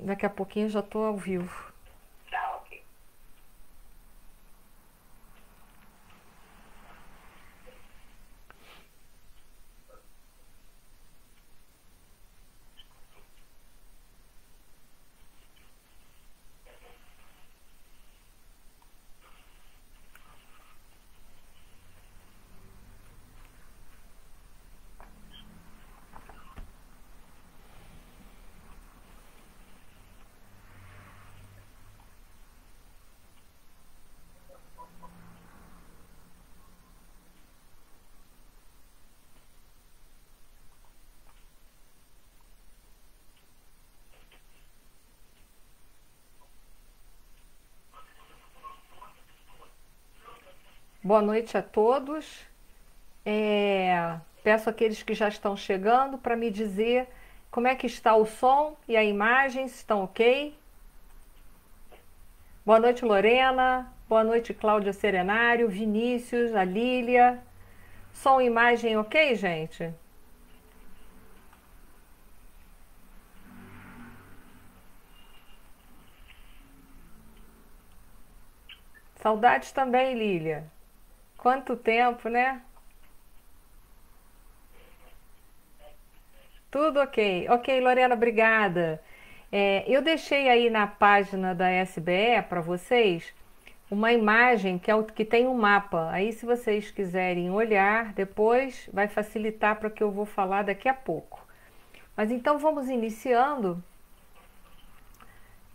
Daqui a pouquinho já estou ao vivo. Tá, ok. Boa noite a todos. Peço àqueles que já estão chegando para me dizer como é que está o som e a imagem, se estão ok. Boa noite, Lorena. Boa noite, Cláudia Serenário, Vinícius, a Lília. Som e imagem ok, gente? Saudades também, Lília. Quanto tempo, né? Tudo ok. Ok, Lorena, obrigada. Eu deixei aí na página da SBE para vocês uma imagem que é o que tem um mapa. Aí, se vocês quiserem olhar depois, vai facilitar para o que eu vou falar daqui a pouco. Mas então vamos iniciando.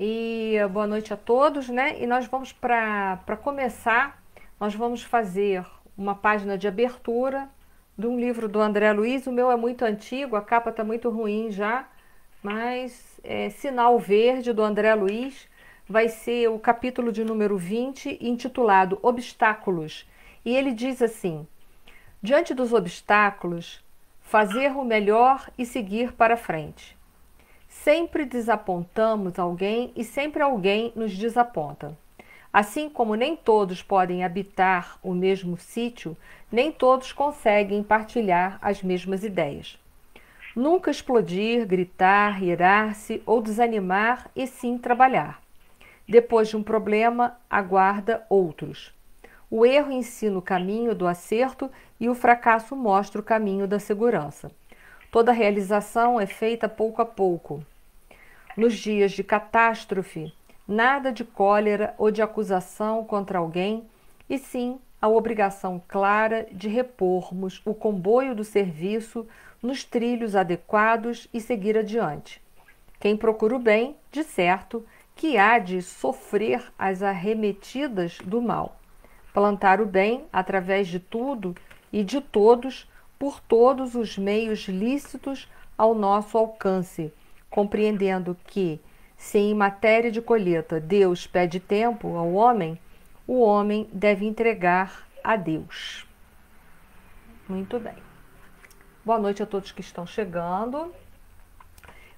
E boa noite a todos, né? E nós vamos para começar, nós vamos fazer uma página de abertura de um livro do André Luiz. O meu é muito antigo, a capa está muito ruim já, mas Sinal Verde do André Luiz vai ser o capítulo de número 20, intitulado Obstáculos. E ele diz assim: diante dos obstáculos, fazer o melhor e seguir para frente. Sempre desapontamos alguém e sempre alguém nos desaponta. Assim como nem todos podem habitar o mesmo sítio, nem todos conseguem partilhar as mesmas ideias. Nunca explodir, gritar, irar-se ou desanimar, e sim trabalhar. Depois de um problema, aguarda outros. O erro ensina o caminho do acerto e o fracasso mostra o caminho da segurança. Toda realização é feita pouco a pouco. Nos dias de catástrofe, nada de cólera ou de acusação contra alguém, e sim a obrigação clara de repormos o comboio do serviço nos trilhos adequados e seguir adiante. Quem procura o bem, de certo, que há de sofrer as arremetidas do mal. Plantar o bem através de tudo e de todos, por todos os meios lícitos ao nosso alcance, compreendendo que, se em matéria de colheita Deus pede tempo ao homem, o homem deve entregar a Deus. Muito bem. Boa noite a todos que estão chegando.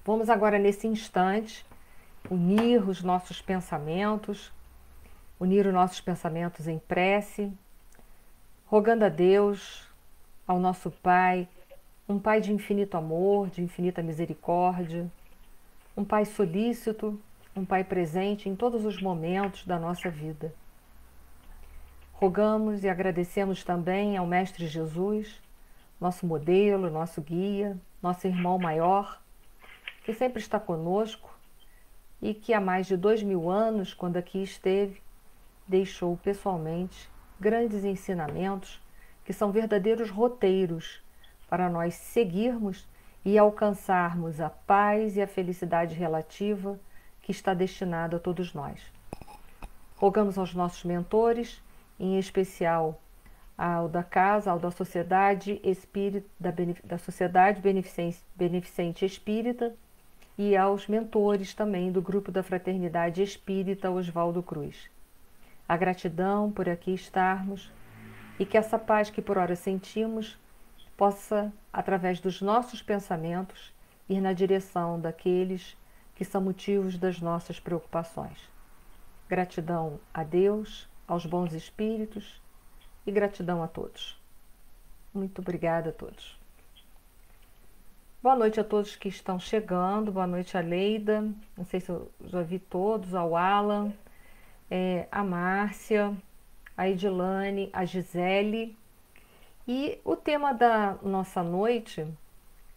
Vamos agora, nesse instante, unir os nossos pensamentos, unir os nossos pensamentos em prece, rogando a Deus, ao nosso Pai, um Pai de infinito amor, de infinita misericórdia, um Pai solícito, um Pai presente em todos os momentos da nossa vida. Rogamos e agradecemos também ao Mestre Jesus, nosso modelo, nosso guia, nosso irmão maior, que sempre está conosco e que há mais de 2000 anos, quando aqui esteve, deixou pessoalmente grandes ensinamentos que são verdadeiros roteiros para nós seguirmos e alcançarmos a paz e a felicidade relativa que está destinada a todos nós. Rogamos aos nossos mentores, em especial ao da casa, ao da Sociedade Espírita, da Sociedade Beneficente Espírita, e aos mentores também do Grupo da Fraternidade Espírita Oswaldo Cruz. A gratidão por aqui estarmos e que essa paz que por ora sentimos possa, através dos nossos pensamentos, ir na direção daqueles que são motivos das nossas preocupações. Gratidão a Deus, aos bons espíritos e gratidão a todos. Muito obrigada a todos. Boa noite a todos que estão chegando. Boa noite a Leida. Não sei se eu já vi todos. Ao Alan, a Márcia, a Edilane, a Gisele. E o tema da nossa noite,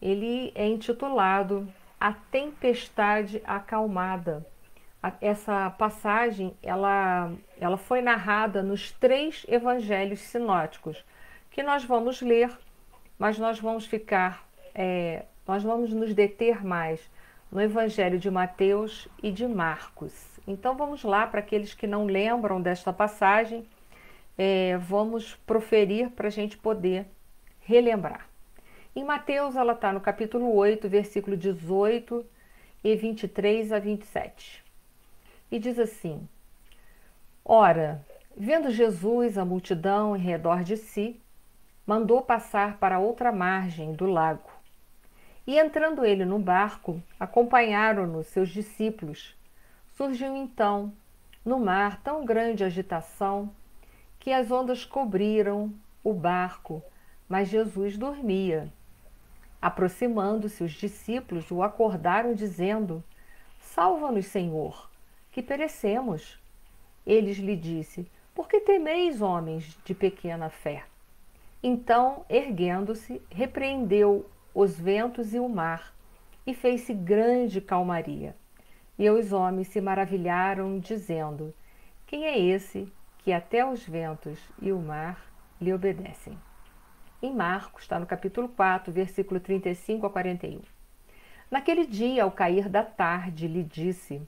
ele é intitulado A Tempestade Acalmada. Essa passagem, ela foi narrada nos 3 evangelhos sinóticos, que nós vamos ler, mas nós vamos nós vamos nos deter mais no Evangelho de Mateus e de Marcos. Então vamos lá, para aqueles que não lembram desta passagem, vamos proferir para a gente poder relembrar. Em Mateus, ela está no capítulo 8, versículo 18 e 23 a 27. E diz assim: Ora, vendo Jesus a multidão em redor de si, mandou passar para outra margem do lago. E entrando ele no barco, acompanharam-no seus discípulos. Surgiu então, no mar, tão grande agitação, que as ondas cobriram o barco, mas Jesus dormia. Aproximando-se os discípulos, o acordaram, dizendo: Salva-nos, Senhor, que perecemos. Eles lhe disse: Por que temeis, homens de pequena fé? Então, erguendo-se, repreendeu os ventos e o mar, e fez-se grande calmaria. E os homens se maravilharam, dizendo: Quem é esse que até os ventos e o mar lhe obedecem? Em Marcos, está no capítulo 4, versículo 35 a 41. Naquele dia, ao cair da tarde, lhe disse: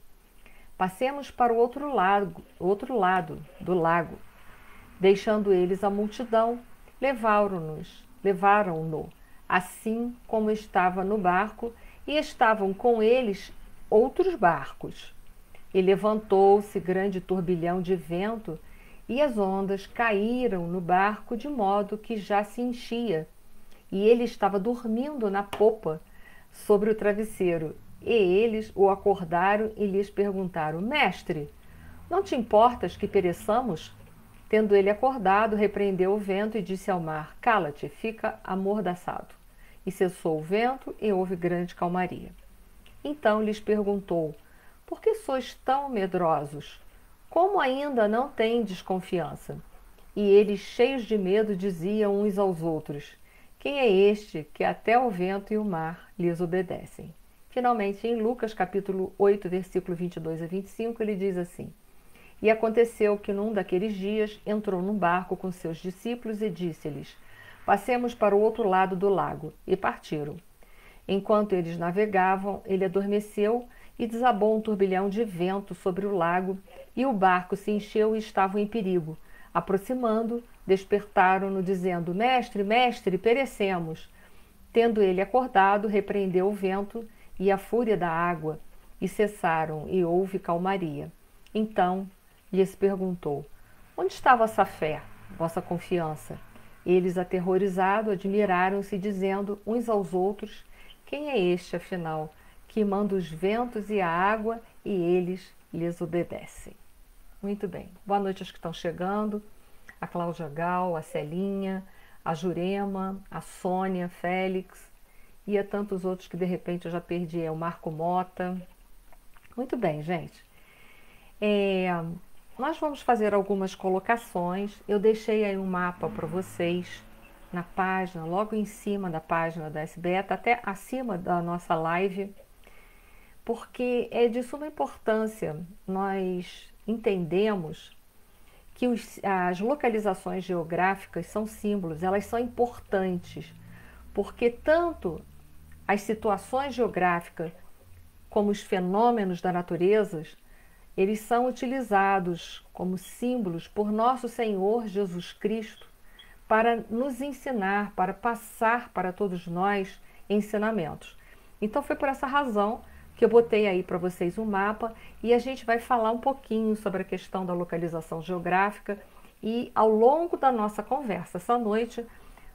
Passemos para o outro lado do lago. Deixando eles a multidão, levaram-no, assim como estava no barco, e estavam com eles outros barcos. E levantou-se grande turbilhão de vento, e as ondas caíram no barco de modo que já se enchia. E ele estava dormindo na popa, sobre o travesseiro. E eles o acordaram e lhes perguntaram: Mestre, não te importas que pereçamos? Tendo ele acordado, repreendeu o vento e disse ao mar: Cala-te, fica amordaçado. E cessou o vento e houve grande calmaria. Então lhes perguntou: Por que sois tão medrosos? Como ainda não tendes confiança? E eles, cheios de medo, diziam uns aos outros: Quem é este que até o vento e o mar lhes obedecem? Finalmente, em Lucas capítulo 8, versículo 22 a 25, ele diz assim: E aconteceu que num daqueles dias entrou num barco com seus discípulos e disse-lhes: Passemos para o outro lado do lago. E partiram. Enquanto eles navegavam, ele adormeceu e desabou um turbilhão de vento sobre o lago, e o barco se encheu e estavam em perigo. Aproximando, despertaram-no, dizendo: Mestre, mestre, perecemos. Tendo ele acordado, repreendeu o vento e a fúria da água, e cessaram, e houve calmaria. Então lhes perguntou: Onde está vossa fé, vossa confiança? Eles, aterrorizados, admiraram-se, dizendo uns aos outros: Quem é este, afinal, que manda os ventos e a água, e eles lhes obedecem? Muito bem. Boa noite aos que estão chegando. A Cláudia Gal, a Celinha, a Jurema, a Sônia, Félix e a tantos outros que de repente eu já perdi. O Marco Mota. Muito bem, gente. Nós vamos fazer algumas colocações. Eu deixei aí um mapa para vocês na página, logo em cima da página da SBeta, até acima da nossa live, porque é de suma importância nós entendemos que as localizações geográficas são símbolos, elas são importantes, porque tanto as situações geográficas como os fenômenos da natureza, eles são utilizados como símbolos por nosso Senhor Jesus Cristo para nos ensinar, para passar para todos nós ensinamentos. Então foi por essa razão que eu botei aí para vocês um mapa e a gente vai falar um pouquinho sobre a questão da localização geográfica e ao longo da nossa conversa essa noite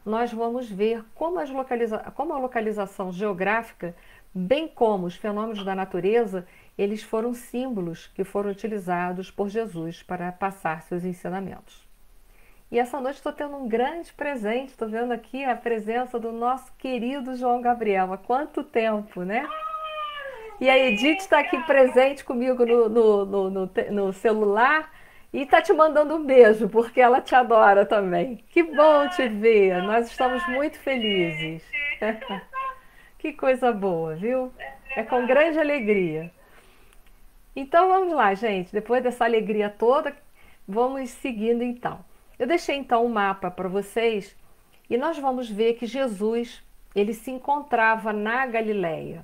nós vamos ver como a localização geográfica, bem como os fenômenos da natureza, eles foram símbolos que foram utilizados por Jesus para passar seus ensinamentos. E essa noite estou tendo um grande presente, estou vendo aqui a presença do nosso querido João Gabriel. Há quanto tempo, né? E a Edith está aqui presente comigo no celular e está te mandando um beijo, porque ela te adora também. Que bom te ver, nós estamos muito felizes. Que coisa boa, viu? É com grande alegria. Então vamos lá, gente. Depois dessa alegria toda, vamos seguindo então. Eu deixei então um mapa para vocês e nós vamos ver que Jesus, ele se encontrava na Galileia.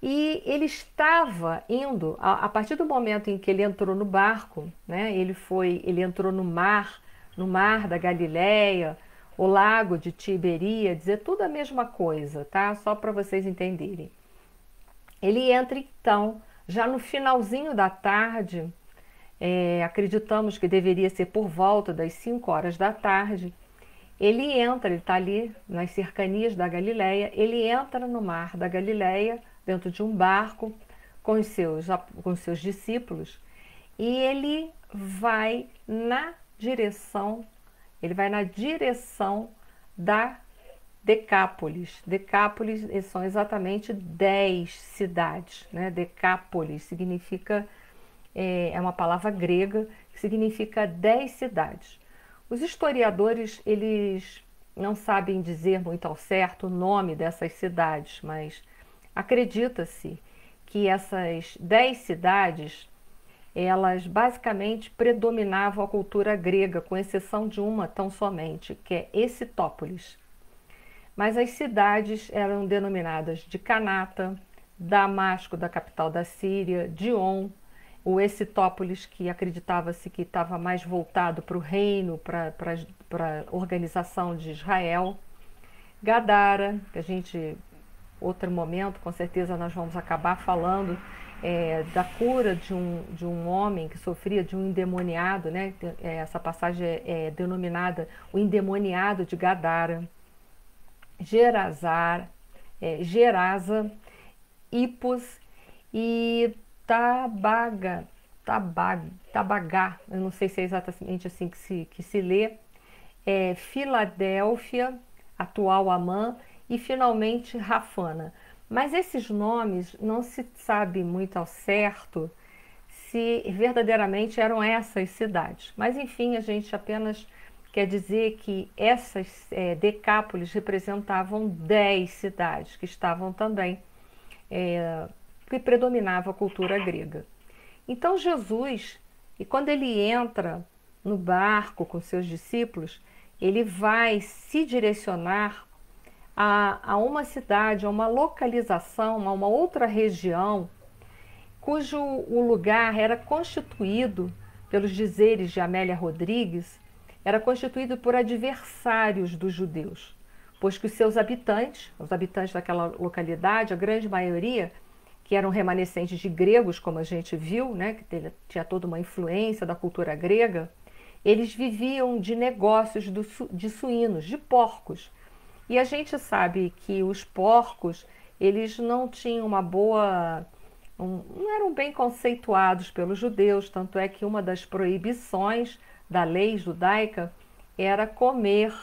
E ele estava indo, a partir do momento em que ele entrou no barco, né, ele entrou no mar da Galileia, o lago de Tiberíades, é tudo a mesma coisa, tá? Só para vocês entenderem. Ele entra então, já no finalzinho da tarde, acreditamos que deveria ser por volta das 5 horas da tarde, ele está ali nas cercanias da Galileia, ele entra no mar da Galileia, dentro de um barco, com os seus discípulos, e ele vai na direção da Decápolis. Decápolis são exatamente 10 cidades, né? Decápolis significa, é uma palavra grega, que significa 10 cidades. Os historiadores, eles não sabem dizer muito ao certo o nome dessas cidades, mas acredita-se que essas 10 cidades, elas basicamente predominavam a cultura grega, com exceção de uma tão somente, que é Escitópolis. Mas as cidades eram denominadas de Canata, Damasco, da capital da Síria, Dion, o Escitópolis, que acreditava-se que estava mais voltado para o reino, para a organização de Israel, Gadara, que a gente, outro momento, com certeza nós vamos acabar falando da cura de um homem que sofria de um endemoniado, né? Essa passagem é denominada o endemoniado de Gadara, Gerasa, Hipos e Tabagá, eu não sei se é exatamente assim que se lê, Filadélfia, atual Amã, e finalmente Rafana. Mas esses nomes não se sabe muito ao certo se verdadeiramente eram essas cidades. Mas enfim, a gente apenas quer dizer que essas Decápolis representavam 10 cidades que estavam também, que predominava a cultura grega. Então Jesus, e quando ele entra no barco com seus discípulos, ele vai se direcionar a uma cidade, a uma localização, a uma outra região, cujo o lugar era constituído, pelos dizeres de Amélia Rodrigues, era constituído por adversários dos judeus, pois que os habitantes daquela localidade, a grande maioria, que eram remanescentes de gregos, como a gente viu, né, que tinha toda uma influência da cultura grega, eles viviam de negócios de suínos, de porcos. E a gente sabe que os porcos, eles não tinham uma boa... não eram bem conceituados pelos judeus, tanto é que uma das proibições da lei judaica era comer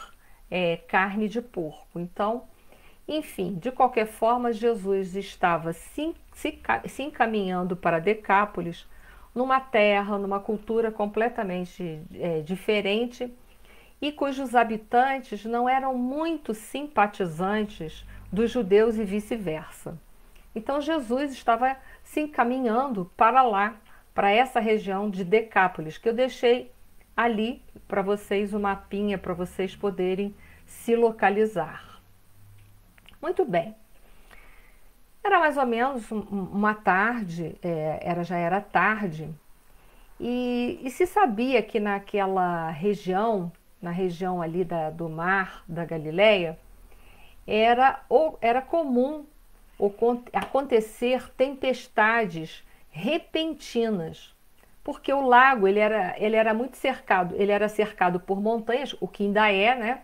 carne de porco. Então, enfim, de qualquer forma, Jesus estava se encaminhando para Decápolis, numa terra, numa cultura completamente diferente, e cujos habitantes não eram muito simpatizantes dos judeus e vice-versa. Então Jesus estava se encaminhando para lá, para essa região de Decápolis, que eu deixei ali para vocês o mapinha, para vocês poderem se localizar. Muito bem. Era mais ou menos uma tarde, já era tarde, e se sabia que naquela região, na região ali do mar da Galileia, era comum acontecer tempestades repentinas, porque o lago ele era muito cercado, ele era cercado por montanhas, o que ainda é, né?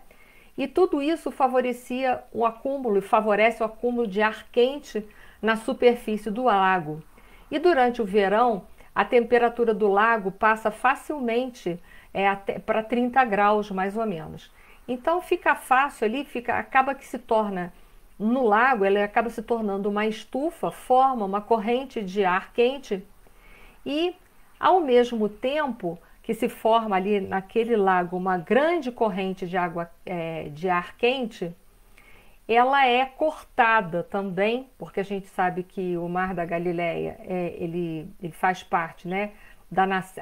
E tudo isso favorecia o acúmulo e favorece o acúmulo de ar quente na superfície do lago. E durante o verão, a temperatura do lago passa facilmente para 30 graus, mais ou menos. Então fica fácil ali, acaba que se torna, no lago, ele acaba se tornando uma estufa, forma uma corrente de ar quente e, ao mesmo tempo que se forma ali naquele lago uma grande corrente de água, de ar quente, ela é cortada também, porque a gente sabe que o Mar da Galileia, ele faz parte, né?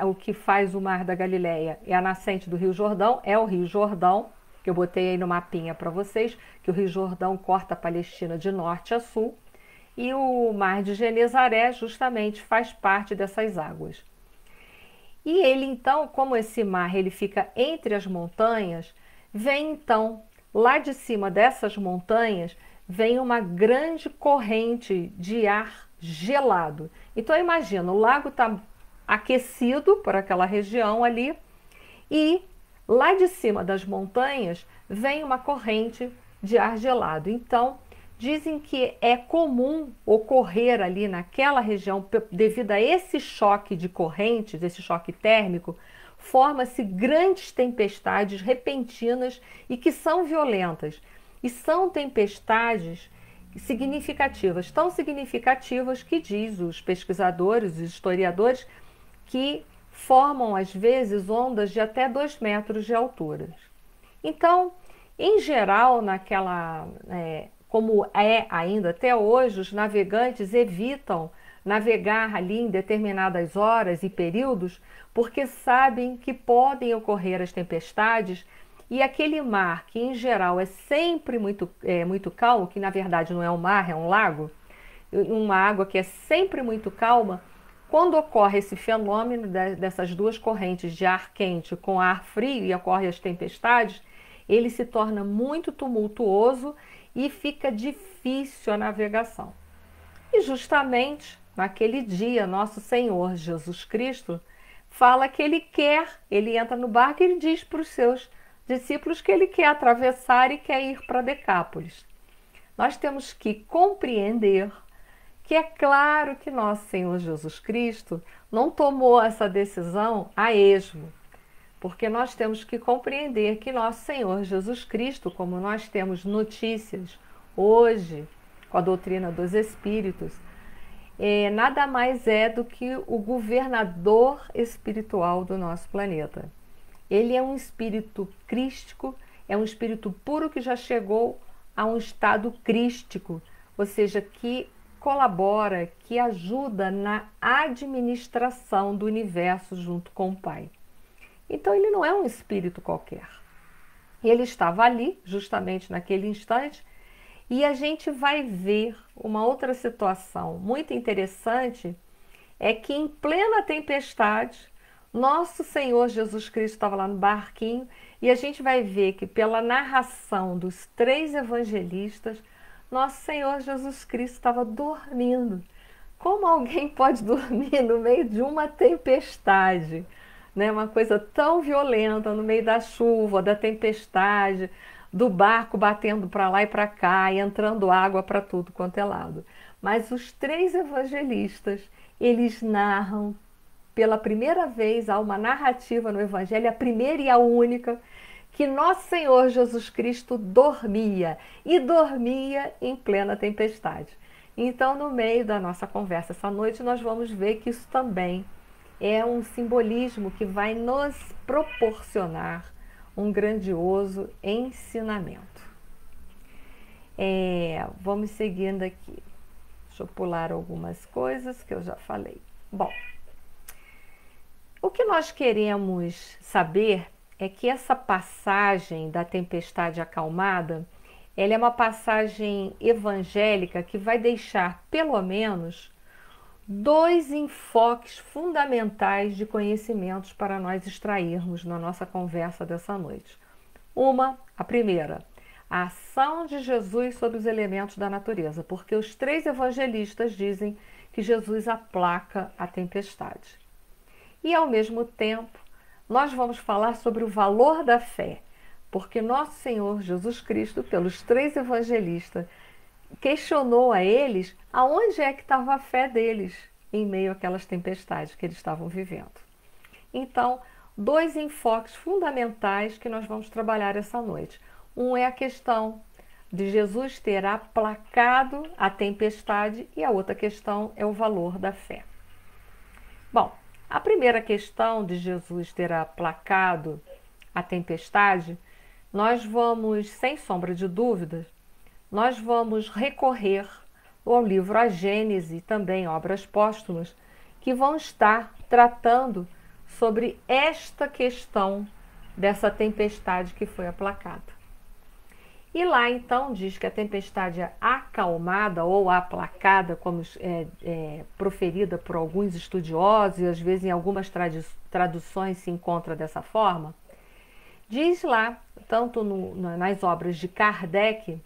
O que faz o Mar da Galileia é a nascente do Rio Jordão, é o Rio Jordão, que eu botei aí no mapinha para vocês, que o Rio Jordão corta a Palestina de norte a sul, e o Mar de Genezaré justamente faz parte dessas águas. E ele então, como esse mar ele fica entre as montanhas, vem então, lá de cima dessas montanhas, vem uma grande corrente de ar gelado. Então imagina, o lago está aquecido por aquela região ali e lá de cima das montanhas vem uma corrente de ar gelado. Então, dizem que é comum ocorrer ali naquela região, devido a esse choque de correntes, esse choque térmico, forma-se grandes tempestades repentinas e que são violentas. E são tempestades significativas, tão significativas que diz os pesquisadores, os historiadores, que formam às vezes ondas de até 2 metros de altura. Então, em geral, como é ainda até hoje, os navegantes evitam navegar ali em determinadas horas e períodos, porque sabem que podem ocorrer as tempestades e aquele mar, que em geral é sempre muito calmo, que na verdade não é um mar, é um lago, uma água que é sempre muito calma, quando ocorre esse fenômeno dessas duas correntes de ar quente com ar frio e ocorrem as tempestades, ele se torna muito tumultuoso e fica difícil a navegação. E justamente naquele dia, nosso Senhor Jesus Cristo fala que ele entra no barco e ele diz para os seus discípulos que ele quer atravessar e quer ir para Decápolis. Nós temos que compreender que é claro que nosso Senhor Jesus Cristo não tomou essa decisão a esmo, porque nós temos que compreender que nosso Senhor Jesus Cristo, como nós temos notícias hoje com a doutrina dos Espíritos, nada mais é do que o governador espiritual do nosso planeta. Ele é um espírito crístico, é um espírito puro que já chegou a um estado crístico, ou seja, que colabora, que ajuda na administração do universo junto com o Pai. Então ele não é um espírito qualquer. Ele estava ali, justamente naquele instante, e a gente vai ver uma outra situação muito interessante, é que em plena tempestade, nosso Senhor Jesus Cristo estava lá no barquinho, e a gente vai ver que pela narração dos 3 evangelistas, nosso Senhor Jesus Cristo estava dormindo. Como alguém pode dormir no meio de uma tempestade? Né? Uma coisa tão violenta, no meio da chuva, da tempestade, do barco batendo para lá e para cá, e entrando água para tudo quanto é lado. Mas os 3 evangelistas, eles narram, pela primeira vez, há uma narrativa no Evangelho, a primeira e a única, que nosso Senhor Jesus Cristo dormia, e dormia em plena tempestade. Então, no meio da nossa conversa essa noite, nós vamos ver que isso também é um simbolismo que vai nos proporcionar um grandioso ensinamento. Vamos seguindo aqui. Deixa eu pular algumas coisas que eu já falei. Bom, o que nós queremos saber é que essa passagem da tempestade acalmada, ela é uma passagem evangélica que vai deixar, pelo menos, 2 enfoques fundamentais de conhecimentos para nós extrairmos na nossa conversa dessa noite. A primeira, a ação de Jesus sobre os elementos da natureza, porque os 3 evangelistas dizem que Jesus aplaca a tempestade. E, ao mesmo tempo, nós vamos falar sobre o valor da fé, porque nosso Senhor Jesus Cristo, pelos 3 evangelistas, questionou a eles aonde é que estava a fé deles, em meio àquelas tempestades que eles estavam vivendo. Então, dois enfoques fundamentais que nós vamos trabalhar essa noite. Um é a questão de Jesus ter aplacado a tempestade e a outra questão é o valor da fé. Bom, a primeira questão de Jesus ter aplacado a tempestade, nós vamos, sem sombra de dúvidas, nós vamos recorrer ao livro A Gênese, também obras póstumas, que vão estar tratando sobre esta questão dessa tempestade que foi aplacada. E lá então diz que a tempestade é acalmada ou aplacada, como é proferida por alguns estudiosos, e às vezes em algumas traduções se encontra dessa forma. Diz lá, tanto nas obras de Kardec,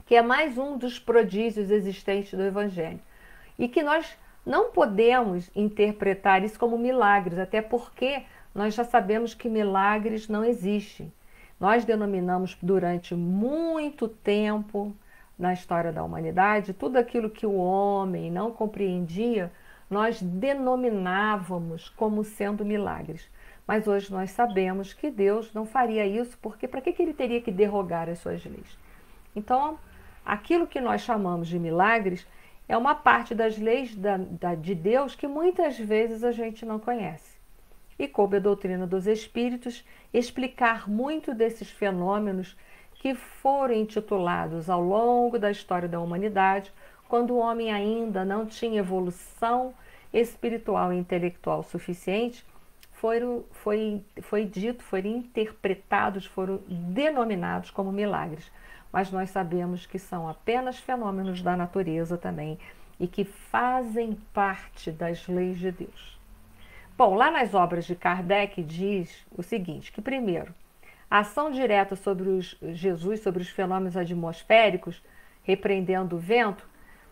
que é mais um dos prodígios existentes do Evangelho. E que nós não podemos interpretar isso como milagres, até porque nós já sabemos que milagres não existem. Nós denominamos durante muito tempo na história da humanidade, tudo aquilo que o homem não compreendia, nós denominávamos como sendo milagres. Mas hoje nós sabemos que Deus não faria isso, porque para que ele teria que derrogar as suas leis? Então, aquilo que nós chamamos de milagres é uma parte das leis de Deus que muitas vezes a gente não conhece. E coube a doutrina dos espíritos explicar muito desses fenômenos que foram intitulados ao longo da história da humanidade, quando o homem ainda não tinha evolução espiritual e intelectual suficiente, foram interpretados, foram denominados como milagres. Mas nós sabemos que são apenas fenômenos da natureza também e que fazem parte das leis de Deus. Bom, lá nas obras de Kardec diz o seguinte, que primeiro, a ação direta sobre Jesus sobre os fenômenos atmosféricos, repreendendo o vento,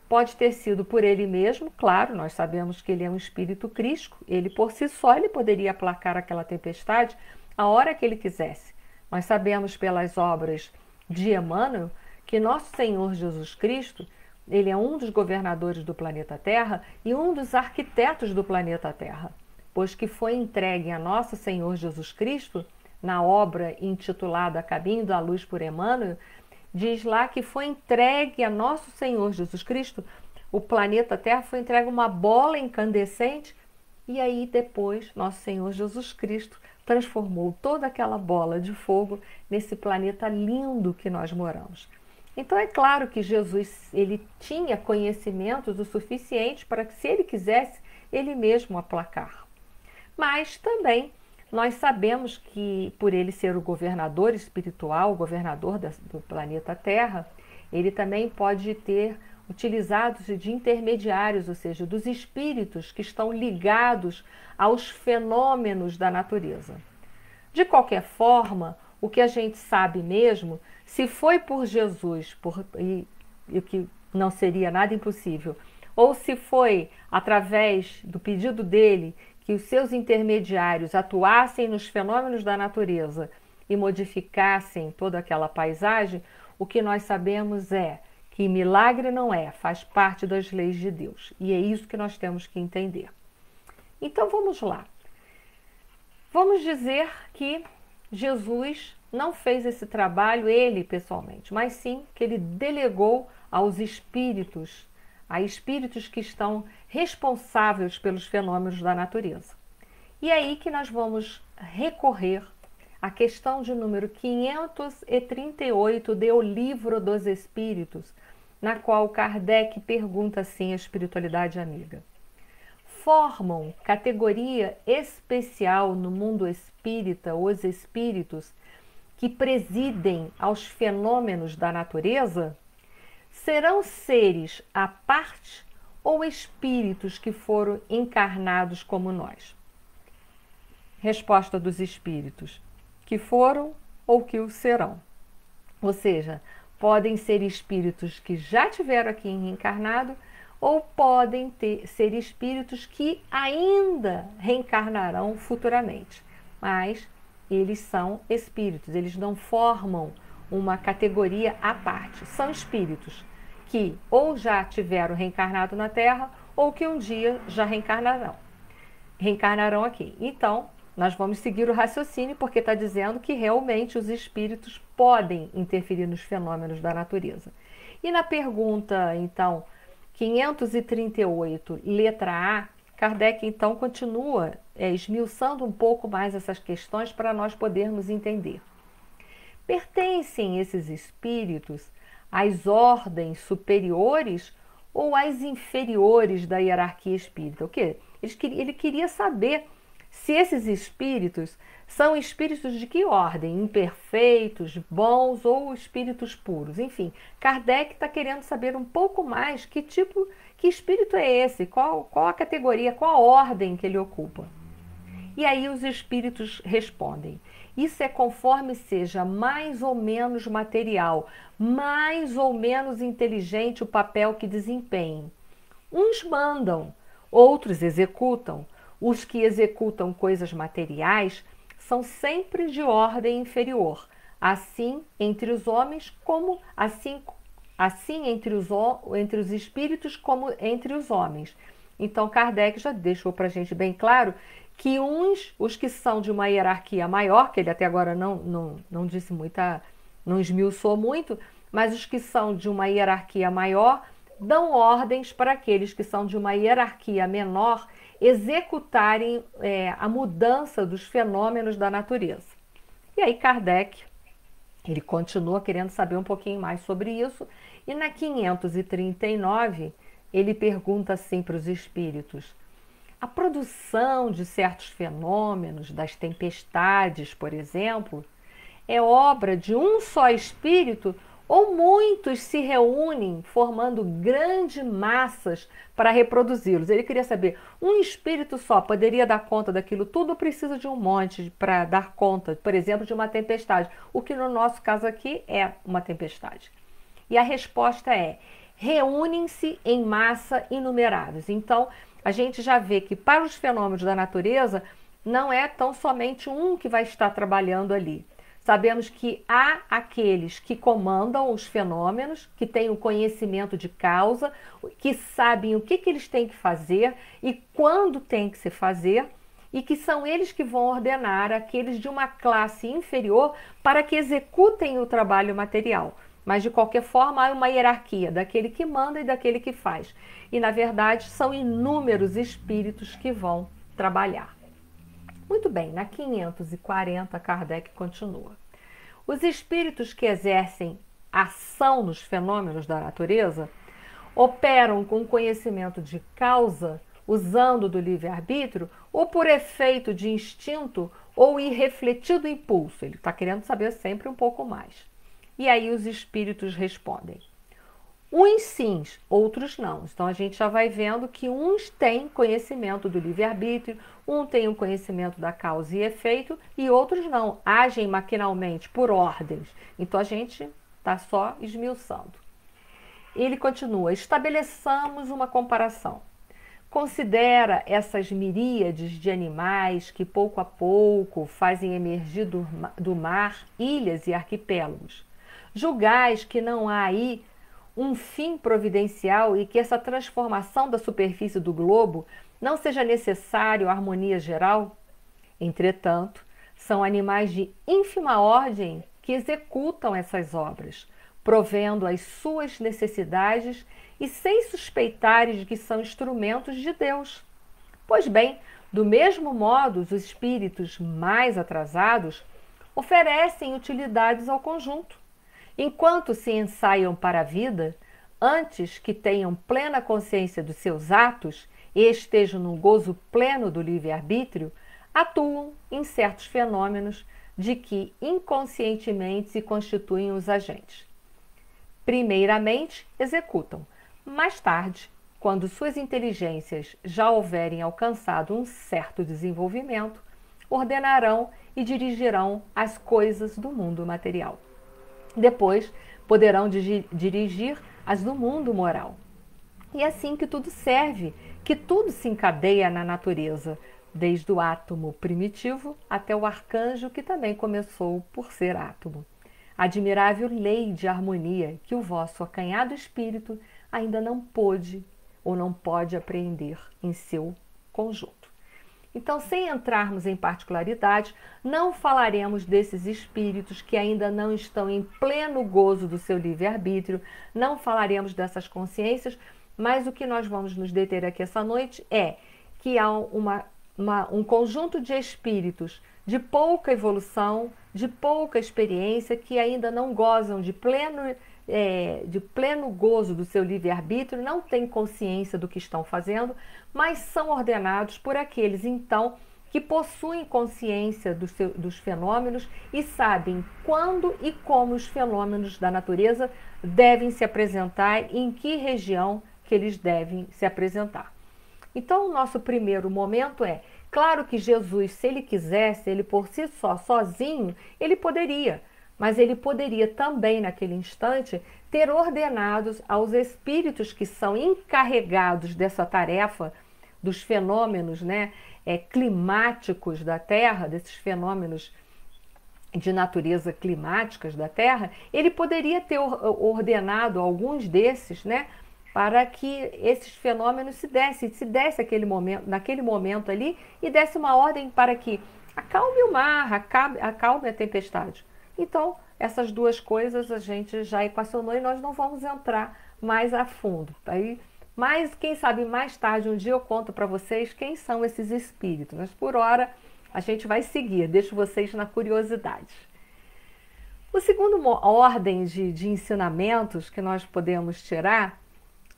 pode ter sido por ele mesmo, claro, nós sabemos que ele é um espírito crístico, ele por si só ele poderia aplacar aquela tempestade a hora que ele quisesse. Nós sabemos pelas obras de Emmanuel que nosso Senhor Jesus Cristo, ele é um dos governadores do planeta Terra e um dos arquitetos do planeta Terra, pois que foi entregue a nosso Senhor Jesus Cristo, na obra intitulada Caminho da Luz por Emmanuel, diz lá que foi entregue a nosso Senhor Jesus Cristo, o planeta Terra foi entregue uma bola incandescente, e aí depois nosso Senhor Jesus Cristo transformou toda aquela bola de fogo nesse planeta lindo que nós moramos. Então é claro que Jesus ele tinha conhecimentos o suficiente para que, se ele quisesse, ele mesmo aplacar. Mas também nós sabemos que, por ele ser o governador espiritual, o governador do planeta Terra, ele também pode ter utilizados de intermediários, ou seja, dos espíritos que estão ligados aos fenômenos da natureza. De qualquer forma, o que a gente sabe mesmo, se foi por Jesus, e que não seria nada impossível, ou se foi através do pedido dele que os seus intermediários atuassem nos fenômenos da natureza e modificassem toda aquela paisagem, o que nós sabemos é que milagre não é, faz parte das leis de Deus. E é isso que nós temos que entender. Então vamos lá. Vamos dizer que Jesus não fez esse trabalho ele pessoalmente, mas sim que ele delegou aos espíritos, a espíritos que estão responsáveis pelos fenômenos da natureza. E é aí que nós vamos recorrer à questão de número 538 do Livro dos Espíritos, na qual Kardec pergunta assim à espiritualidade amiga: formam categoria especial no mundo espírita os espíritos que presidem aos fenômenos da natureza? Serão seres à parte ou espíritos que foram encarnados como nós? Resposta dos espíritos: que foram ou que o serão. Ou seja, podem ser espíritos que já tiveram aqui reencarnado ou podem ser espíritos que ainda reencarnarão futuramente. Mas eles são espíritos, eles não formam uma categoria à parte. São espíritos que ou já tiveram reencarnado na Terra ou que um dia já reencarnarão aqui. Então, nós vamos seguir o raciocínio, porque está dizendo que realmente os espíritos podem interferir nos fenômenos da natureza. E na pergunta, então, 538, letra A, Kardec, então, continua esmiuçando um pouco mais essas questões para nós podermos entender. Pertencem esses espíritos às ordens superiores ou às inferiores da hierarquia espírita? O quê? Ele queria saber se esses espíritos são espíritos de que ordem? Imperfeitos, bons ou espíritos puros? Enfim, Kardec está querendo saber um pouco mais que espírito é esse, qual a categoria, qual a ordem que ele ocupa. E aí os espíritos respondem: isso é conforme seja mais ou menos material, mais ou menos inteligente o papel que desempenhem. Uns mandam, outros executam. Os que executam coisas materiais são sempre de ordem inferior, assim entre os homens como assim entre os espíritos como entre os homens. Então Kardec já deixou para a gente bem claro que os que são de uma hierarquia maior, que ele até agora não disse muita, não esmiuçou muito, mas os que são de uma hierarquia maior dão ordens para aqueles que são de uma hierarquia menor executarem a mudança dos fenômenos da natureza. E aí Kardec, ele continua querendo saber um pouquinho mais sobre isso, e na 539 ele pergunta assim para os espíritos: a produção de certos fenômenos, das tempestades, por exemplo, é obra de um só espírito ou muitos se reúnem formando grandes massas para reproduzi-los? Ele queria saber, um espírito só poderia dar conta daquilo tudo ou precisa de um monte para dar conta, por exemplo, de uma tempestade? O que no nosso caso aqui é uma tempestade. E a resposta é: reúnem-se em massa inumeráveis. Então, a gente já vê que para os fenômenos da natureza não é tão somente um que vai estar trabalhando ali. Sabemos que há aqueles que comandam os fenômenos, que têm o conhecimento de causa, que sabem o que eles têm que fazer e quando tem que se fazer, e que são eles que vão ordenar aqueles de uma classe inferior para que executem o trabalho material. Mas, de qualquer forma, há uma hierarquia daquele que manda e daquele que faz. E, na verdade, são inúmeros espíritos que vão trabalhar. Muito bem, na 540, Kardec continua. Os espíritos que exercem ação nos fenômenos da natureza operam com conhecimento de causa, usando do livre-arbítrio, ou por efeito de instinto ou irrefletido impulso? Ele está querendo saber sempre um pouco mais. E aí os espíritos respondem: uns sim, outros não. Então a gente já vai vendo que uns têm conhecimento do livre-arbítrio, um tem o conhecimento da causa e efeito, e outros não, agem maquinalmente, por ordens. Então a gente está só esmiuçando. Ele continua: estabeleçamos uma comparação. Considera essas miríades de animais que pouco a pouco fazem emergir do mar ilhas e arquipélagos. Julgais que não há aí um fim providencial e que essa transformação da superfície do globo não seja necessário à harmonia geral? Entretanto, são animais de ínfima ordem que executam essas obras, provendo as suas necessidades e sem suspeitarem de que são instrumentos de Deus. Pois bem, do mesmo modo, os espíritos mais atrasados oferecem utilidades ao conjunto. Enquanto se ensaiam para a vida, antes que tenham plena consciência dos seus atos e estejam no gozo pleno do livre-arbítrio, atuam em certos fenômenos de que inconscientemente se constituem os agentes. Primeiramente, executam. Mais tarde, quando suas inteligências já houverem alcançado um certo desenvolvimento, ordenarão e dirigirão as coisas do mundo material. Depois, poderão dirigir as do mundo moral. E é assim que tudo serve, que tudo se encadeia na natureza, desde o átomo primitivo até o arcanjo, que também começou por ser átomo. Admirável lei de harmonia que o vosso acanhado espírito ainda não pôde ou não pode apreender em seu conjunto. Então, sem entrarmos em particularidades, não falaremos desses espíritos que ainda não estão em pleno gozo do seu livre-arbítrio, não falaremos dessas consciências, mas o que nós vamos nos deter aqui essa noite é que há um conjunto de espíritos de pouca evolução, de pouca experiência, que ainda não gozam de pleno gozo do seu livre-arbítrio, não têm consciência do que estão fazendo, mas são ordenados por aqueles, então, que possuem consciência dos fenômenos e sabem quando e como os fenômenos da natureza devem se apresentar e em que região que eles devem se apresentar. Então, o nosso primeiro momento é, claro que Jesus, se ele quisesse, ele por si só, sozinho, ele poderia, mas ele poderia também, naquele instante, ter ordenados aos espíritos que são encarregados dessa tarefa dos fenômenos, né, climáticos da Terra, desses fenômenos de natureza climáticas da Terra, ele poderia ter ordenado alguns desses, né, para que esses fenômenos se desse naquele momento ali, e desse uma ordem para que acalme o mar, acalme a tempestade. Então, essas duas coisas a gente já equacionou e nós não vamos entrar mais a fundo. Mas, quem sabe, mais tarde, um dia eu conto para vocês quem são esses espíritos. Mas, por hora, a gente vai seguir, deixo vocês na curiosidade. O segundo ordem de ensinamentos que nós podemos tirar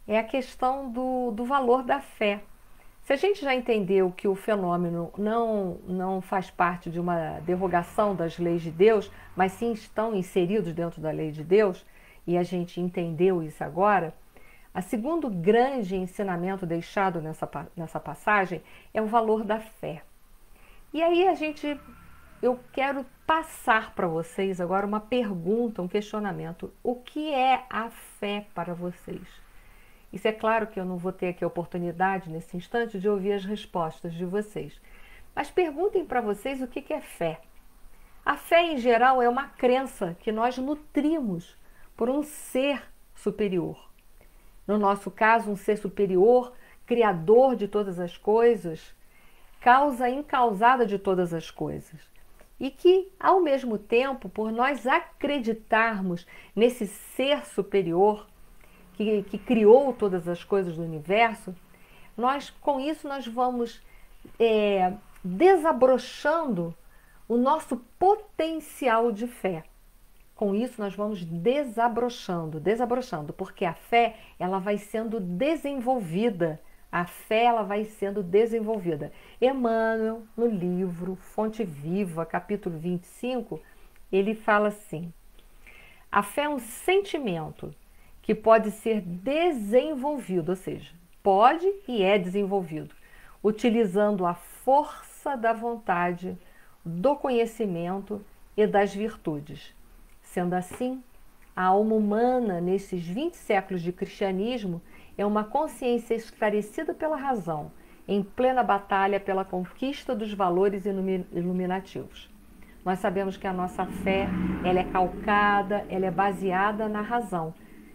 é a questão do valor da fé. Se a gente já entendeu que o fenômeno não faz parte de uma derrogação das leis de Deus, mas sim estão inseridos dentro da lei de Deus, e a gente entendeu isso agora, o segundo grande ensinamento deixado nessa passagem é o valor da fé. E aí eu quero passar para vocês agora uma pergunta, um questionamento. O que é a fé para vocês? Isso é claro que eu não vou ter aqui a oportunidade, nesse instante, de ouvir as respostas de vocês. Mas perguntem para vocês o que é fé. A fé, em geral, é uma crença que nós nutrimos por um ser superior. No nosso caso, um ser superior, criador de todas as coisas, causa incausada de todas as coisas. E que, ao mesmo tempo, por nós acreditarmos nesse ser superior, que criou todas as coisas do universo, com isso nós vamos desabrochando o nosso potencial de fé. Com isso nós vamos desabrochando, porque a fé ela vai sendo desenvolvida. A fé ela vai sendo desenvolvida. Emmanuel, no livro Fonte Viva, capítulo 25, ele fala assim: a fé é um sentimento que pode ser desenvolvido, ou seja, pode e é desenvolvido, utilizando a força da vontade, do conhecimento e das virtudes. Sendo assim, a alma humana, nesses 20 séculos de cristianismo, é uma consciência esclarecida pela razão, em plena batalha pela conquista dos valores iluminativos. Nós sabemos que a nossa fé, ela é calcada, ela é baseada na razão.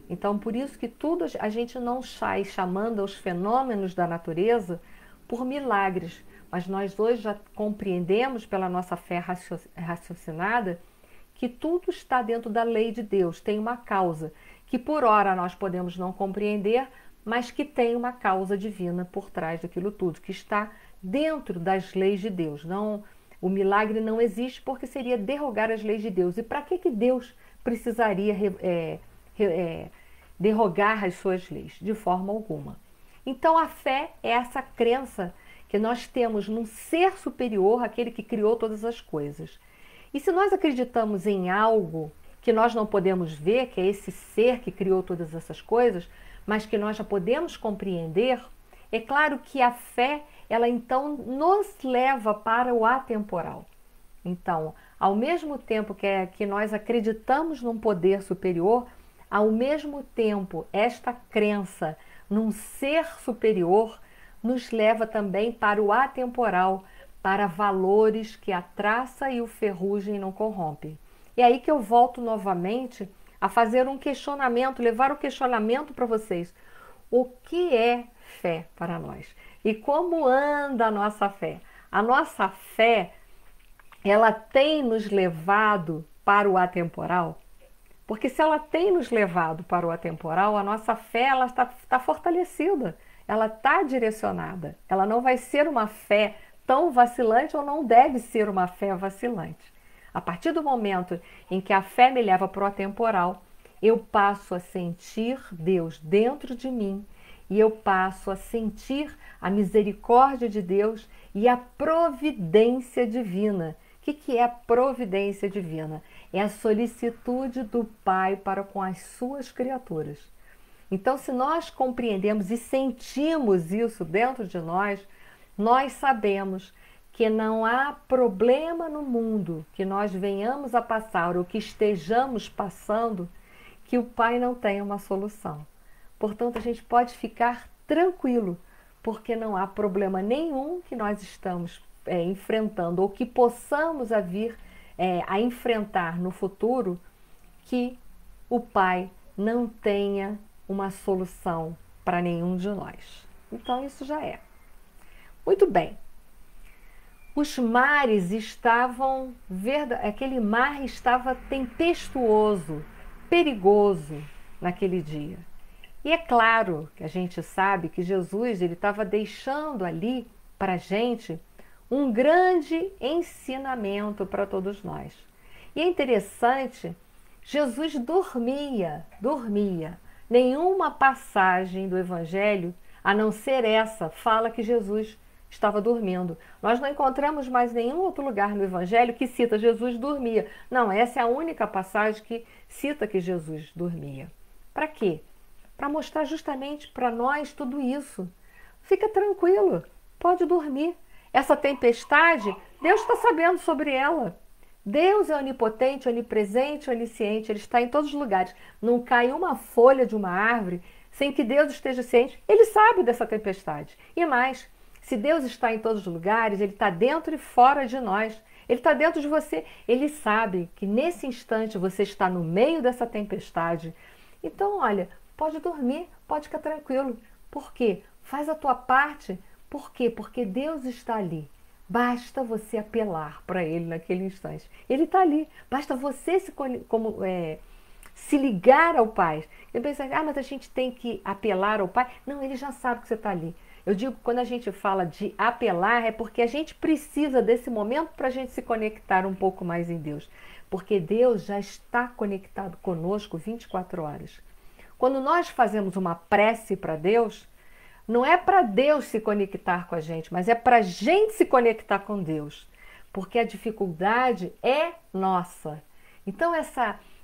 Então, por isso que tudo a gente não sai chamando os fenômenos da natureza por milagres, mas nós hoje já compreendemos pela nossa fé raciocinada que tudo está dentro da lei de Deus, tem uma causa, que por ora nós podemos não compreender, mas que tem uma causa divina por trás daquilo tudo, que está dentro das leis de Deus. Não, o milagre não existe porque seria derrogar as leis de Deus. E para que Deus precisaria derrogar as suas leis? De forma alguma. Então a fé é essa crença que nós temos num ser superior, aquele que criou todas as coisas. E se nós acreditamos em algo que nós não podemos ver, que é esse ser que criou todas essas coisas, mas que nós já podemos compreender, é claro que a fé, ela então nos leva para o atemporal. Então, ao mesmo tempo que nós acreditamos num poder superior, ao mesmo tempo, esta crença num ser superior nos leva também para o atemporal, para valores que a traça e o ferrugem não corrompem. E aí que eu volto novamente a fazer um questionamento, levar o questionamento para vocês. O que é fé para nós. E como anda a nossa fé? A nossa fé, ela tem nos levado para o atemporal? Porque se ela tem nos levado para o atemporal, a nossa fé ela está fortalecida, ela está direcionada. Ela não vai ser uma fé tão vacilante ou não deve ser uma fé vacilante. A partir do momento em que a fé me leva para o atemporal, eu passo a sentir Deus dentro de mim e eu passo a sentir a misericórdia de Deus e a providência divina. O que é a providência divina? É a solicitude do Pai para com as suas criaturas. Então, se nós compreendemos e sentimos isso dentro de nós, nós sabemos que não há problema no mundo que nós venhamos a passar ou que estejamos passando que o Pai não tenha uma solução. Portanto, a gente pode ficar tranquilo, porque não há problema nenhum que nós estamos enfrentando ou que possamos vir a enfrentar no futuro que o Pai não tenha uma solução para nenhum de nós. Então isso já é. Muito bem. Os mares estavam, aquele mar estava tempestuoso, perigoso naquele dia. E é claro que a gente sabe que Jesus ele estava deixando ali para a gente um grande ensinamento para todos nós. E é interessante, Jesus dormia. Nenhuma passagem do Evangelho, a não ser essa, fala que Jesus estava dormindo. Nós não encontramos mais nenhum outro lugar no Evangelho que cita Jesus dormia. Não, essa é a única passagem que cita que Jesus dormia. Para quê? Para mostrar justamente para nós tudo isso. Fica tranquilo, pode dormir. Essa tempestade, Deus está sabendo sobre ela. Deus é onipotente, onipresente, onisciente, Ele está em todos os lugares. Não cai uma folha de uma árvore sem que Deus esteja ciente. Ele sabe dessa tempestade. E mais, se Deus está em todos os lugares, Ele está dentro e fora de nós. Ele está dentro de você. Ele sabe que nesse instante você está no meio dessa tempestade. Então, olha, pode dormir, pode ficar tranquilo. Por quê? Faz a tua parte. Por quê? Porque Deus está ali. Basta você apelar para Ele naquele instante. Ele está ali. Basta você se ligar ao Pai. Eu penso, mas a gente tem que apelar ao Pai. Não, Ele já sabe que você está ali. Eu digo que quando a gente fala de apelar, é porque a gente precisa desse momento para a gente se conectar um pouco mais em Deus. Porque Deus já está conectado conosco 24 horas. Quando nós fazemos uma prece para Deus, não é para Deus se conectar com a gente, mas é para a gente se conectar com Deus. Porque a dificuldade é nossa. Então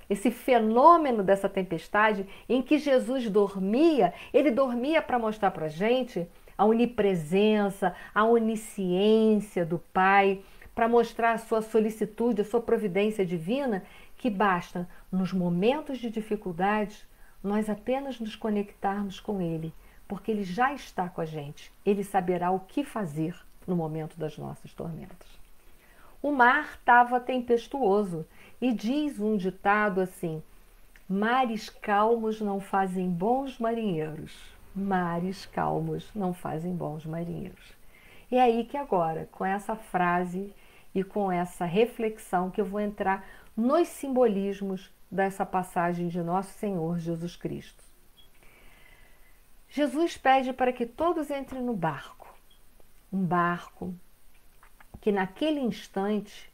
esse fenômeno dessa tempestade em que Jesus dormia, Ele dormia para mostrar para a gente a onipresença, a onisciência do Pai, para mostrar a sua solicitude, a sua providência divina, que basta, nos momentos de dificuldade, nós apenas nos conectarmos com Ele, porque Ele já está com a gente. Ele saberá o que fazer no momento das nossas tormentas. O mar estava tempestuoso e diz um ditado assim: mares calmos não fazem bons marinheiros. Mares calmos não fazem bons marinheiros. E é aí que agora, com essa frase e com essa reflexão, que eu vou entrar nos simbolismos dessa passagem de Nosso Senhor Jesus Cristo. Jesus pede para que todos entrem no barco. Um barco que naquele instante